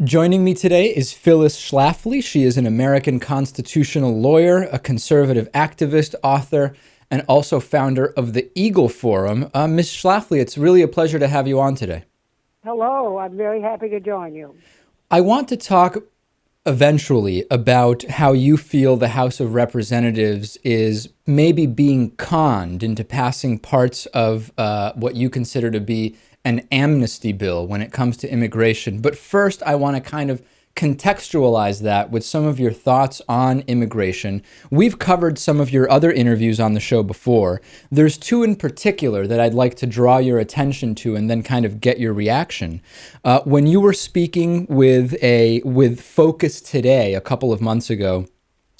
Joining me today is Phyllis Schlafly. She is an American constitutional lawyer, a conservative activist, author, and also founder of the Eagle Forum. Ms. Schlafly, it's really a pleasure to have you on today. Hello, I'm very happy to join you. I want to talk eventually about how you feel the House of Representatives is maybe being conned into passing parts of what you consider to be an amnesty bill when it comes to immigration. But first, I want to kind of contextualize that with some of your thoughts on immigration. We've covered some of your other interviews on the show before. There's two in particular that I'd like to draw your attention to and then kind of get your reaction. When you were speaking with Focus Today a couple of months ago,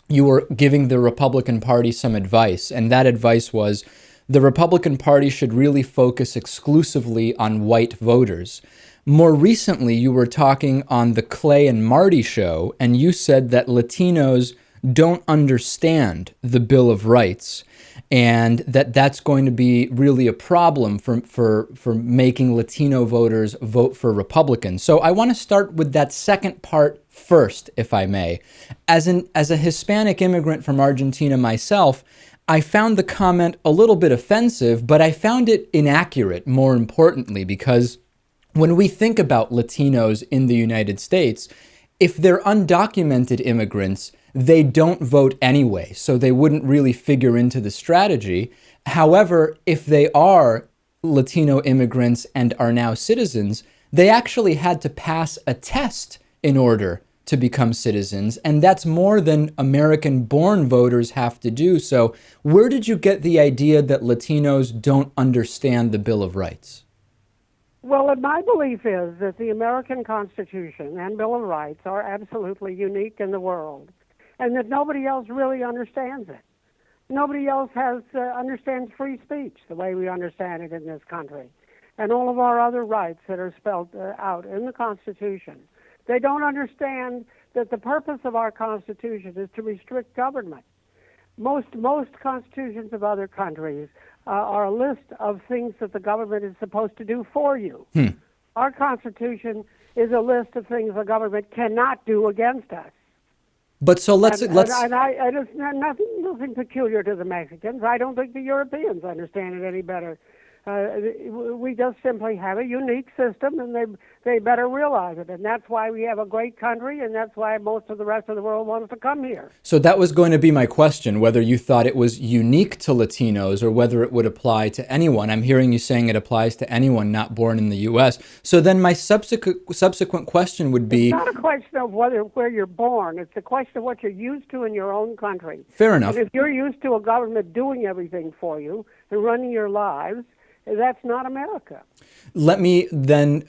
you were giving the Republican Party some advice, and that advice was the Republican Party should really focus exclusively on white voters. More recently, you were talking on the Clay and Marty show, and you said that Latinos don't understand the Bill of Rights, and that that's going to be really a problem for making Latino voters vote for Republicans. So I want to start with that second part first, if I may. As a Hispanic immigrant from Argentina myself, I found the comment a little bit offensive, but I found it inaccurate, more importantly, because when we think about Latinos in the United States, if they're undocumented immigrants, they don't vote anyway, so they wouldn't really figure into the strategy. However, if they are Latino immigrants and are now citizens, they actually had to pass a test in order to become citizens, and that's more than American-born voters have to do. So where did you get the idea that Latinos don't understand the Bill of Rights? Well, my belief is that the American Constitution and Bill of Rights are absolutely unique in the world, and that nobody else really understands it. Nobody else understands free speech the way we understand it in this country, and all of our other rights that are spelled out in the Constitution. They don't understand that the purpose of our Constitution is to restrict government. Most constitutions of other countries are a list of things that the government is supposed to do for you. Our Constitution is a list of things the government cannot do against us. But so let's And it's nothing peculiar to the Mexicans. I don't think the Europeans understand it any better. We just simply have a unique system, and they better realize it. And that's why we have a great country, and that's why most of the rest of the world wants to come here. So that was going to be my question, whether you thought it was unique to Latinos or whether it would apply to anyone. I'm hearing you saying it applies to anyone not born in the U.S. So then my subsequent question would be... It's not a question of where you're born. It's a question of what you're used to in your own country. Fair enough. And if you're used to a government doing everything for you and running your lives, that's not America. Let me then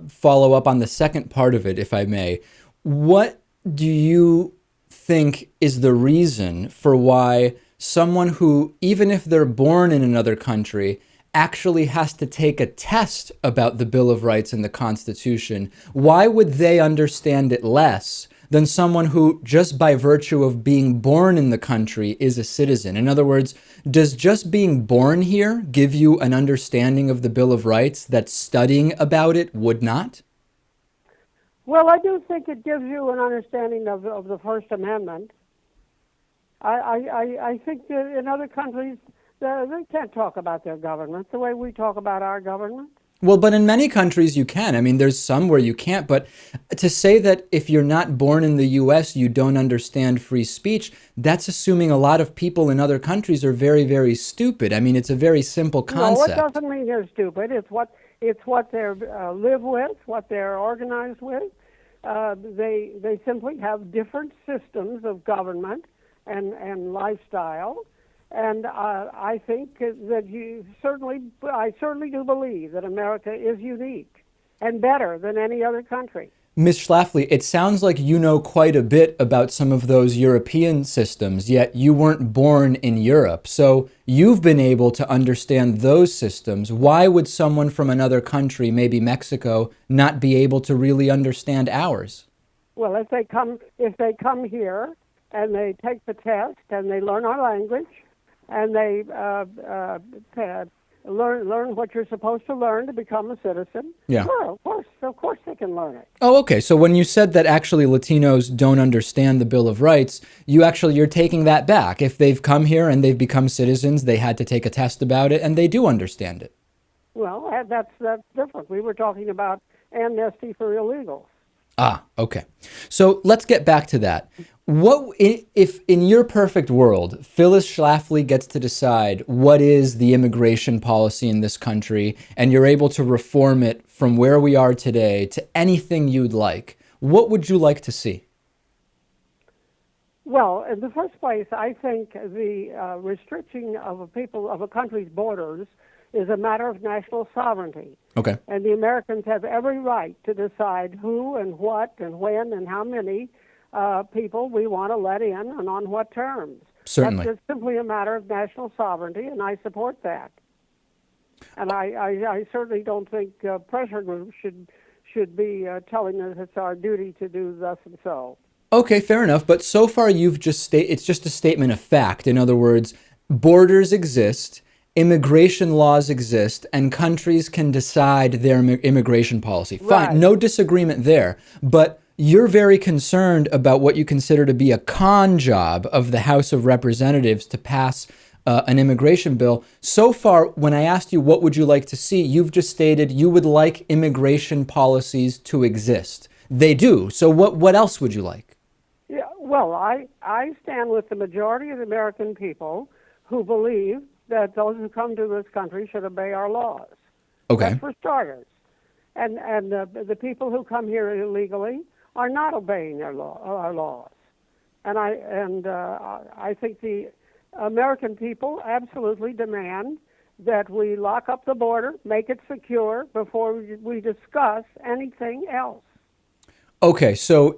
follow up on the second part of it, if I may. What do you think is the reason for why someone who, even if they're born in another country, actually has to take a test about the Bill of Rights and the Constitution? Why would they understand it less than someone who, just by virtue of being born in the country, is a citizen? In other words, does just being born here give you an understanding of the Bill of Rights that studying about it would not? Well, I do think it gives you an understanding of the First Amendment. I think that in other countries, they can't talk about their government the way we talk about our government. Well, but in many countries you can. I mean, there's some where you can't. But to say that if you're not born in the U.S., you don't understand free speech, that's assuming a lot of people in other countries are very, very stupid. I mean, it's a very simple concept. No, it doesn't mean they're stupid. It's what they live with, what they're organized with. They simply have different systems of government and lifestyle. And I think that I certainly do believe that America is unique and better than any other country. Ms. Schlafly, it sounds like you know quite a bit about some of those European systems, yet you weren't born in Europe. So you've been able to understand those systems. Why would someone from another country, maybe Mexico, not be able to really understand ours? Well, if they come here and they take the test and they learn our language, and they learn what you're supposed to learn to become a citizen. Yeah. Sure, of course they can learn it. Oh, okay. So when you said that actually Latinos don't understand the Bill of Rights, you're taking that back. If they've come here and they've become citizens, they had to take a test about it, and they do understand it. Well, that's different. We were talking about amnesty for illegals. Ah, okay. So let's get back to that. If in your perfect world, Phyllis Schlafly gets to decide what is the immigration policy in this country, and you're able to reform it from where we are today to anything you'd like, what would you like to see? Well, in the first place, I think the restriction of a country's borders is a matter of national sovereignty. Okay. And the Americans have every right to decide who and what and when and how many people we want to let in and on what terms. Certainly. That's just simply a matter of national sovereignty, and I support that. And I certainly don't think pressure groups should be telling us it's our duty to do thus and so. Okay, fair enough. But so far it's just a statement of fact. In other words, borders exist, immigration laws exist, and countries can decide their immigration policy. Fine, Right. no disagreement there. But you're very concerned about what you consider to be a con job of the House of Representatives to pass an immigration bill. So far, when I asked you what would you like to see, you've just stated you would like immigration policies to exist. They do. So what else would you like? Yeah, well, I stand with the majority of the American people who believe that those who come to this country should obey our laws. Okay. That's for starters. And the people who come here illegally are not obeying our laws. And I think the American people absolutely demand that we lock up the border, make it secure before we discuss anything else. Okay, so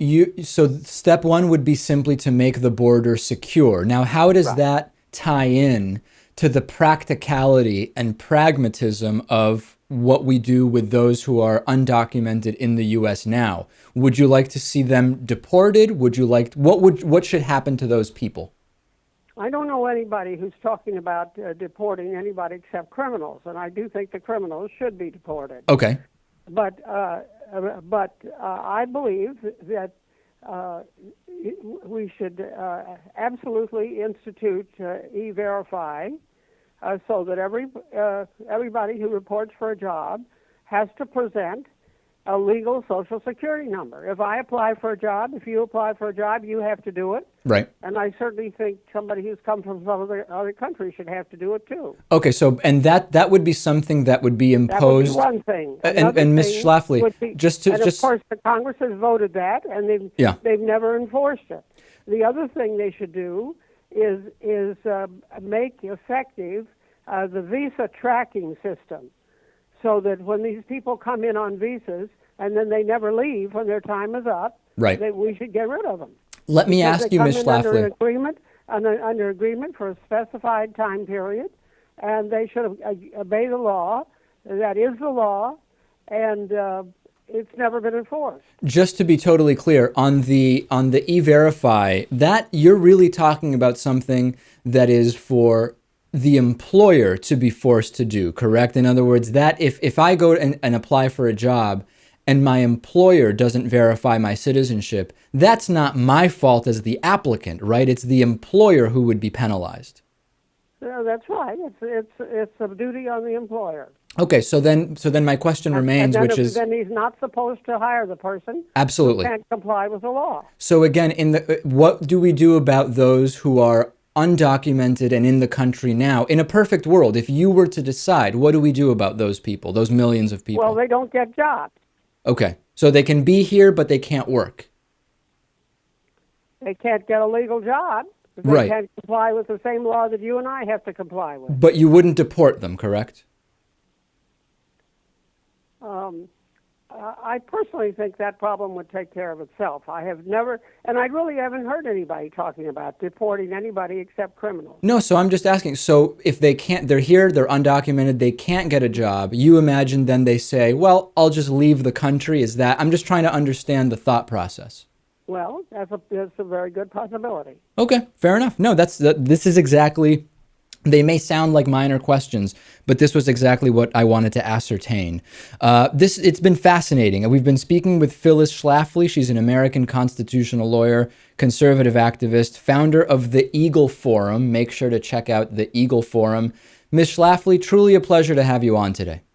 step one would be simply to make the border secure. Now, how does Right. that tie in to the practicality and pragmatism of what we do with those who are undocumented in the U.S. now? Would you like to see them deported? What should happen to those people? I don't know anybody who's talking about deporting anybody except criminals, and I do think the criminals should be deported. Okay. But I believe that we should absolutely institute E-Verify so that everybody who reports for a job has to present a legal Social Security number. If I apply for a job, if you apply for a job, you have to do it. Right. And I certainly think somebody who's come from some other country should have to do it too. Okay, so and that would be something that would be imposed. That would be one thing. And Ms. Schlafly, of course, the Congress has voted that, and they've never enforced it. The other thing they should do is make effective the visa tracking system, so that when these people come in on visas and then they never leave when their time is up, right, we should get rid of them. Let me ask you, Ms. Schlafly. Under agreement for a specified time period, and they should obey the law. That is the law, and it's never been enforced. Just to be totally clear, on the E-Verify, that you're really talking about something that is for the employer to be forced to do, correct? In other words, that if I go and apply for a job and my employer doesn't verify my citizenship, that's not my fault as the applicant, right? It's the employer who would be penalized. That's right. It's a duty on the employer. Okay, so then my question remains, which is then he's not supposed to hire the person. Absolutely. Who can't comply with the law. So again, what do we do about those who are undocumented and in the country now? In a perfect world, if you were to decide, what do we do about those people, those millions of people? Well, they don't get jobs. Okay, so they can be here, but they can't work. They can't get a legal job. They Right. can't comply with the same law that you and I have to comply with. But you wouldn't deport them, correct? I personally think that problem would take care of itself. I have never, and I really haven't heard anybody talking about deporting anybody except criminals. No, so I'm just asking, so if they can't, they're here, they're undocumented, they can't get a job, you imagine then they say, well, I'll just leave the country, is that, I'm just trying to understand the thought process. Well, that's a very good possibility. Okay, fair enough. No, this is exactly They may sound like minor questions, but this was exactly what I wanted to ascertain. It's been fascinating. We've been speaking with Phyllis Schlafly. She's an American constitutional lawyer, conservative activist, founder of the Eagle Forum. Make sure to check out the Eagle Forum. Ms. Schlafly, truly a pleasure to have you on today.